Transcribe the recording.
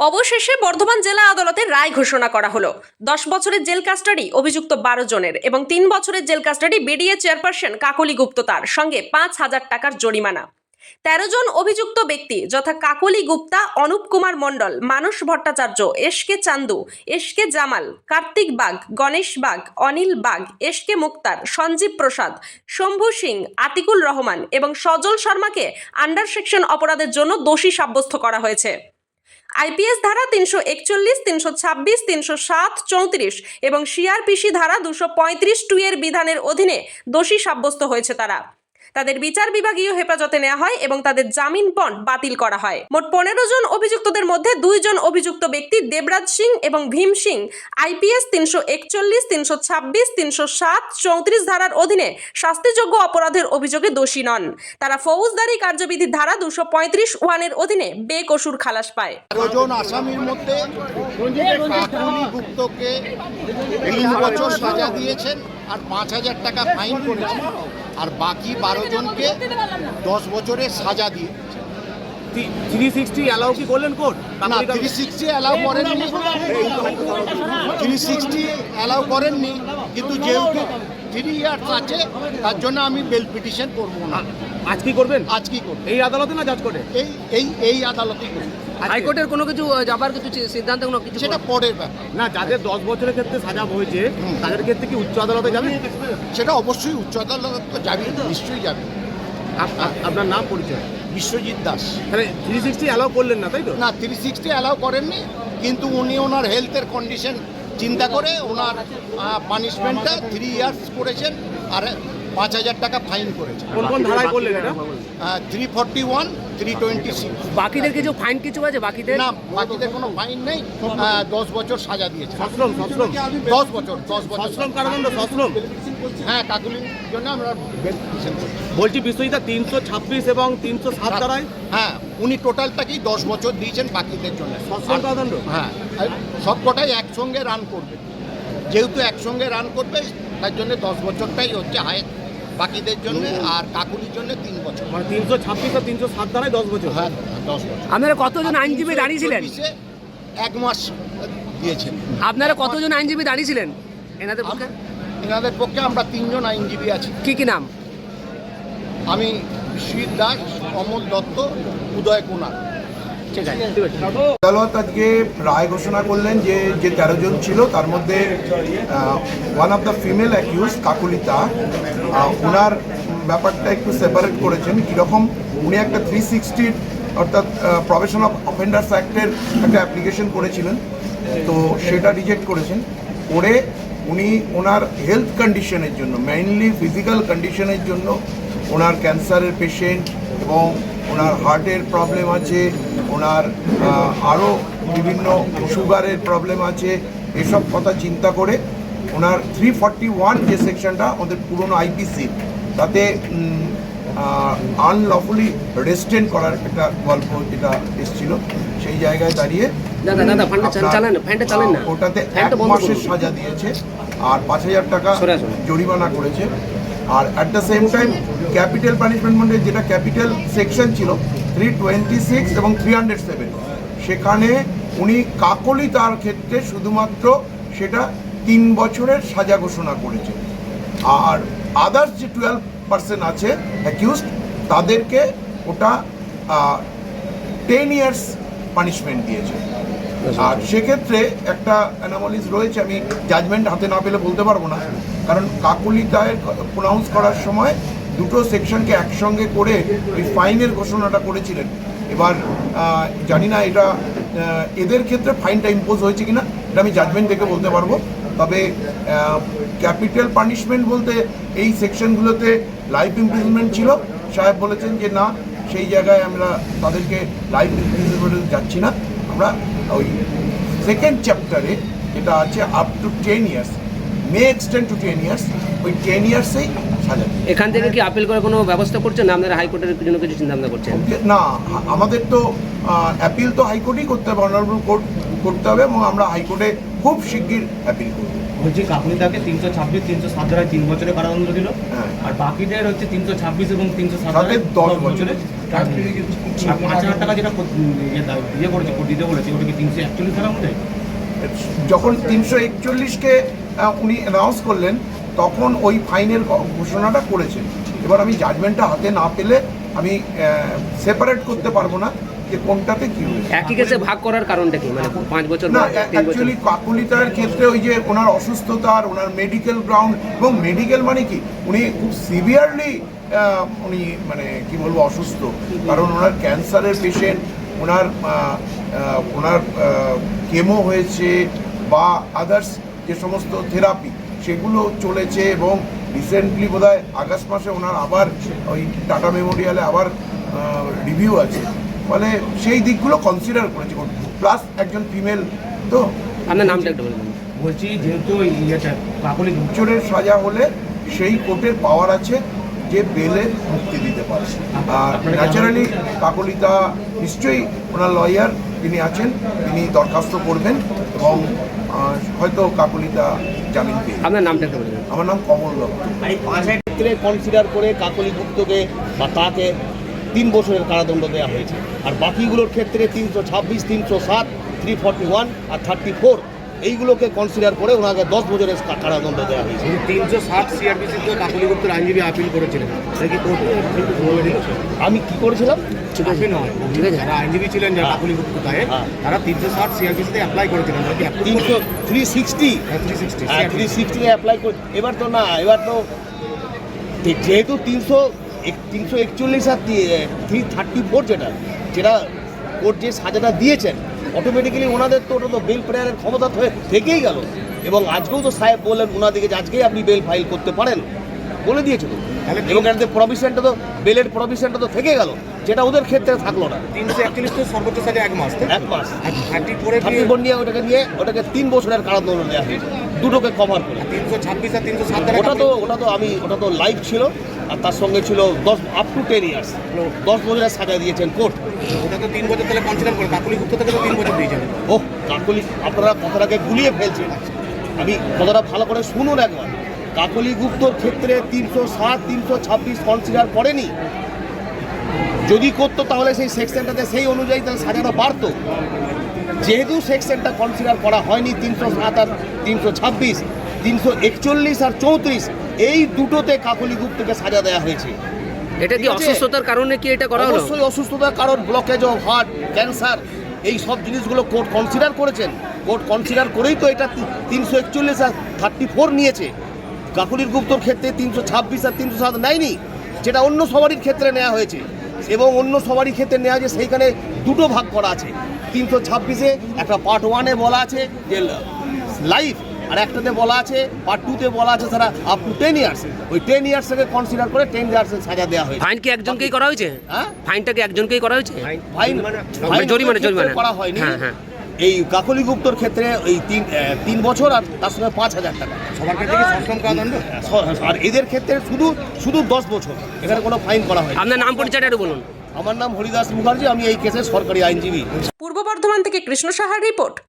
অবশেষে বর্ধমান জেলা আদালতের রায় ঘোষণা করা হলো। 10 বছরের জেল কাস্টাডি অভিযুক্ত 12 জনের এবং 3 বছরের জেল কাস্টাডি বিডিএ চেয়ারপারসন কাকলি গুপ্ত, তার সঙ্গে 5,000 টাকার জরিমানা। 13 জন অভিযুক্ত ব্যক্তি যথা Kakali Gupta, Anup Kumar Mondal, Manas Bhattacharya, SK Chandu, SK Jamal, Kartik Bag, Ganesh Bag, Anil Bag, SK Muktar, Sanjeev Prasad, Shambhu Singh, Atikul Rahman এবং সজল শর্মাকে আন্ডার সেকশন অপরাধের জন্য দোষী সাব্যস্ত করা হয়েছে। আইপিএস ধারা 341, 326, 307, 34 এবং সিআরপিসি ধারা 235(2) এর বিধানের অধীনে দোষী সাব্যস্ত হয়েছে তারা। তাদের বিচার বিভাগীয় হেফাজতে নেওয়া হয় এবং তাদের জামিন বন্ড বাতিল করা হয়। মোট 15 জন অভিযুক্তদের মধ্যে 2 জন অভিযুক্ত ব্যক্তি দেবরাজ সিং এবং ভীম সিং আইপিএস 341, 326, 307, 34 ধারার অধীনে শাস্তিযোগ্য অপরাধের অভিযোগে দোষী নন। তারা ফৌজদারি কার্যবিধি ধারা 235(1) এর অধীনে বেকসুর খালাস পায়। 13 জন আসামির মধ্যে কাকলি গুপ্তকে 3 বছর সাজা দিয়েছেন আর 5,000 টাকা ফাইন করেছেন, আর বাকি 12 জনকে 10 বছরের সাজা দিয়ে 360 অ্যালাউ কি করলেন কোর্ট? না, 360 অ্যালাউ করেননি, 360 অ্যালাউ করেননি, কিন্তু যেহেতু 3 ইয়ার্স আছে তার জন্য আমি বেল পিটিশন করব না। আজ কি করবেন? আজ কি করব? এই আদালতে না জাজ কোর্টে? এই আদালতেই করব। হাইকোর্টের কোনো কিছু যাবার কিছু সিদ্ধান্ত কোনো কিছু সেটা পরের ব্যাপার। না, যাদের 10 বছরের ক্ষেত্রে সাজা হয়েছে তাদের ক্ষেত্রে কি উচ্চ আদালতে যাবে? সেটা অবশ্যই উচ্চ আদালত তো যাবে, নিশ্চয়ই যাবে। আপনার নাম পরিচয়? বিশ্বজিৎ দাস। তাহলে 360 অ্যালাউ করলেন না, তাই তো? না, 360 অ্যালাউ করেননি, কিন্তু উনি ওনার হেলথের কন্ডিশন চিন্তা করে ওনার পানিশমেন্টটা 3 ইয়ার্স করেছেন আর 5,000 টাকা ফাইন করেছেন। কোন কোন ধারায় করলেন এটা? 341, 326। বাকিদের কিছু ফাইন কিছু আছে বাকিদের? না, বাকিদের কোনো ফাইন নেই, 10 বছর সাজা দিয়েছে। সশ্রম 10 বছর সশ্রম কারাদণ্ড, সশ্রম। হ্যাঁ, কাকুলির জন্য আমরা বেল পিটিশন করি। বলছি বিশ্বজিৎ, 326 এবং 307 ধারায়? হ্যাঁ, উনি টোটালটাকেই 10 বছর দিয়েছেন বাকিদের জন্য। সশ্রম কারাদণ্ড? হ্যাঁ, সব কটাই একসঙ্গে রান করবে, যেহেতু একসঙ্গে রান করবে তার জন্য 10 বছরটাই হচ্ছে হায়েস্ট বাকিদের জন্য, আর কাকুলির জন্য 3 বছর। মানে 326 আর 307 ধারায় 10 বছর? হ্যাঁ, 10 বছর। আপনারা কতজন আইনজীবী দাঁড়িয়েছিলেন? 1 মাস দিয়েছেন। আপনারা কতজন আইনজীবী দাঁড়িয়েছিলেন এনাদের পক্ষে? এনাদের পক্ষে আমরা 3 জন আইনজীবী আছি। কি কি নাম? আমি বিশ্বজিৎ দাস, অমল দত্ত, উদয় কুমার। ঠিক আছে। আদালত আজকে রায় ঘোষণা করলেন যে 13 জন ছিল তার মধ্যে one of the female accused কাকুলিতা, ওনার ব্যাপারটা একটু সেপারেট করেছেন। কীরকম, উনি একটা 360 অর্থাৎ প্রভিশন অফ অফেন্ডার্স অ্যাক্টের একটা অ্যাপ্লিকেশন করেছিলেন, তো সেটা রিজেক্ট করেছেন। করে উনি ওনার হেলথ কন্ডিশনের জন্য, মেইনলি ফিজিক্যাল কন্ডিশনের জন্য, ওনার ক্যান্সারের পেশেন্ট এবং ওনার হার্টের প্রবলেম আছে, ওনার আরও বিভিন্ন সুগারের প্রবলেম আছে, এসব কথা চিন্তা করে ওনার 341 যে সেকশনটা আমাদের পুরনো আইপিসি, তাতে আনলফুলি রেস্টেন্ট করার একটা গল্প যেটা এসেছিল, সেই জায়গায় দাঁড়িয়ে ওটাতে 1 মাসের সাজা দিয়েছে আর 5,000 টাকা জরিমানা করেছে। আর at the same time capital punishment মানে যেটা ক্যাপিটাল সেকশন ছিল 326 এবং 307, সেখানে উনি কাকলি তার ক্ষেত্রে শুধুমাত্র সেটা 3 বছরের সাজা ঘোষণা করেছে। আর আদার্স যে 12% আছে অ্যাকিউজড, তাদেরকে ওটা 10 ইয়ার্স পানিশমেন্ট দিয়েছে। আর সেক্ষেত্রে একটা অ্যানোমালিস রয়েছে, আমি জাজমেন্ট হাতে না পেলে বলতে পারবো না, কারণ কাকলি দায়ের প্রোনাউন্স করার সময় দুটো সেকশনকে একসঙ্গে করে ওই ফাইনের ঘোষণাটা করেছিলেন। এবার জানি না এটা এদের ক্ষেত্রে ফাইনটা ইম্পোজ হয়েছে কিনা, এটা আমি জাজমেন্ট দেখে বলতে পারবো। তবে ক্যাপিটাল পানিশমেন্ট বলতে এই সেকশনগুলোতে লাইফ ইমপ্রিজনমেন্ট ছিল, সাহেব বলেছেন যে না, সেই জায়গায় আমরা তাদেরকে লাইফ ইমপ্রিজনমেন্টে যাচ্ছি না, আমরা ওই সেকেন্ড চ্যাপ্টারে যেটা আছে up to 10 years, May extend two 10 years, ওই 10 ইয়ার্সেই সাজা। এখান থেকে কি আপিল করার কোনো ব্যবস্থা করছেন না? আপনারা হাইকোর্টের জন্য কিছু চিন্তা ভাবনা করছেন? না, আমাদের তো অ্যাপিল তো হাইকোর্টেই করতে হবে, অনারেবল কোর্ট করতে হবে, এবং আমরা হাইকোর্টে খুব শিগগির অ্যাপিল করব। বলছি কাকুনিদাকে 326, 307 ধারায় 3 বছরের কারাদণ্ড দিল, হ্যাঁ। আর বাকিদের হচ্ছে 326 এবং 307 তাতে ধারায় 10 বছরের কারাদণ্ড। আর 5,000 টাকা যেটা ইয়ে করেছে, দিতে বলেছে, ওটা কি 341 ধারার মধ্যে? যখন 341কে উনি অ্যানাউন্স করলেন তখন ওই ফাইনের ঘোষণাটা করেছেন। এবার আমি জাজমেন্টটা হাতে না পেলে আমি সেপারেট করতে পারবো না যে কোনটাতে কি হয়েছে। একই কেসে ভাগ করার কারণটা কি, মানে 5 বছর না, বা 3 বছর? অ্যাকচুয়ালি কাকুলিতার ক্ষেত্রে ওই যে ওনার অসুস্থতার, ওনার মেডিকেল গ্রাউন্ড, এবং মেডিকেল মানে কি উনি খুব সিভিয়ারলি উনি মানে কি বলবো অসুস্থ, কারণ ওনার ক্যান্সারের পেশেন্ট, ওনার কেমো হয়েছে বা আদার্স যে সমস্ত থেরাপি সেগুলো চলেছে, এবং রিসেন্টলি বোধহয় আগস্ট মাসে ওনার আবার ওই টাটা মেমোরিয়ালে আবার রিভিউ আছে, ফলে সেই দিকগুলো কনসিডার করেছে, প্লাস একজন ফিমেল। তো আপনার নামটা একটু বলবেন। বলছি যেহেতু ইয়েটা কাকুলি বছরের সাজা হলে সেই কোর্টের পাওয়ার আছে যে বেলে মুক্তি দিতে পারে। আর ন্যাচারালি কাকলিতা নিশ্চয়ই ওনার লয়ার তিনি আছেন, তিনি দরখাস্ত করবেন এবং হয়তো কাকলিতা জামিন পেয়ে। আপনার নামটা একটু বলবেন। আমার নাম কমল দত্ত। এই 5 ক্ষেত্রে কনসিডার করে কাকলি গুপ্তকে বা তাকে 3 বছরের কারাদণ্ড দেওয়া হয়েছে, আর বাকিগুলোর ক্ষেত্রে 326, 307, 341 আর 34 এইগুলোকে কনসিডার করে ওনাকে 10 বছরের কারাদণ্ড দেওয়া হয়েছে। 360 সিআরপিসিতে কাকুলি গুপ্তের আইনজীবী আপিল করেছিলেন, সে কি কোর্টে বলে দিয়েছে? আমি কি করেছিলাম? ঠিক আছে, আপনি নয়, ঠিক আছে। যারা আইনজীবী ছিলেন যারা হ্যাঁ। কাকুলি গুপ্ত গায়ে, হ্যাঁ। তারা 360 সিআরপিসিতে অ্যাপ্লাই করেছিলেন, তারা কি approve করেছে? 360 360 হ্যাঁ, 360 অ্যাপ্লাই করে এবার তো না, এবার তো যেহেতু 341 আর 334 যেটা কোর্ট যে সাজাটা দিয়েছেন, অটোমেটিক্যালি ওনাদের তো ওটা তো বেল প্রেয়ারের ক্ষমতা থেকেই গেল, এবং আজকেও তো সাহেব বললেন ওনাদেরকে যে আজকেই আপনি বেল ফাইল করতে পারেন, বলে দিয়েছিল। এবং এটাতে প্রভিশনটা তো বেলের প্রভিশনটা তো থেকে গেল, যেটা ওদের ক্ষেত্রে থাকলো না। 341 তো সর্বোচ্চ সাজা 1 মাস, তাই তো? 1 মাস। আর 34 34 নিয়ে ওটাকে 3 বছরের কারাদণ্ড দেওয়া হয়েছে, দুটোকে কভার করে। 326 আর 307 ওটা তো লাইভ ছিল, আর তার সঙ্গে ছিল 10 আপ টু 10 ইয়ার্স 10 বছরের সাজা দিয়েছেন কোর্ট। ওটা তো 3 বছর তাহলে কনসিডার করে, কাকুলি গুপ্ত থেকে তো 3 বছর দিয়ে যাবে। ওহ কাকলি, আপনারা কথাটাকে গুলিয়ে ফেলছেন, আমি কথাটা ভালো করে শুনুন একবার। কাকলি গুপ্তর ক্ষেত্রে 307, 326 কনসিডার করেনি, যদি করতো তাহলে সেই সেকশনটাতে সেই অনুযায়ী তাহলে সাজাটা বাড়তো। যেহেতু সেকশনটা কনসিডার করা হয়নি, 307 আর 326, 341 আর 34 এই দুটোতে কাকলি গুপ্তকে সাজা দেওয়া হয়েছে। এটা কি ঠিক আছে? অসুস্থতার কারণে কি এটা করা হলো? অবশ্যই অসুস্থতার কারণ, ব্লকেজ অফ হার্ট, ক্যান্সার, এই সব জিনিসগুলো কোর্ট কনসিডার করেছেন। কোর্ট কনসিডার করেই তো এটা 341 আর 34 নিয়েছে। কাকলির গুপ্তর ক্ষেত্রে 326 আর 307 নেয়নি, যেটা অন্য সবারই ক্ষেত্রে নেওয়া হয়েছে, এবং অন্য সবারই ক্ষেত্রে নেওয়া হয়েছে সেইখানে দুটো ভাগ করা আছে। 326-এ একটা পার্ট 1-এ বলা আছে যে লাইফ, আর একটাতে বলা আছে পার্ট 2-তে বলা আছে তারা আপ টু 10 ইয়ার্স। ওই 10 ইয়ার্স থেকে কনসিডার করে 10 ইয়ার্সের সাজা দেওয়া হয়েছে। ফাইন কি একজনকেই করা হয়েছে? হ্যাঁ, ফাইনটা কি একজনকেই করা হয়েছে? ফাইন জরিমানা করা হয়নি। হ্যাঁ হ্যাঁ। এই কাকলি গুপ্তর ক্ষেত্রে ওই 3 বছর আর তার সঙ্গে 5,000 টাকা। সবার ক্ষেত্রে কি সশ্রম কারাদণ্ড? আর এদের ক্ষেত্রে শুধু 10 বছর, এখানে কোনো ফাইন করা হয়। আপনার নাম পরিচয়টা একটু বলুন। আমার নাম হরিদাস মুখার্জি, আমি এই কেসের সরকারি আইনজীবী। পূর্ব বর্ধমান থেকে কৃষ্ণ সাহার রিপোর্ট,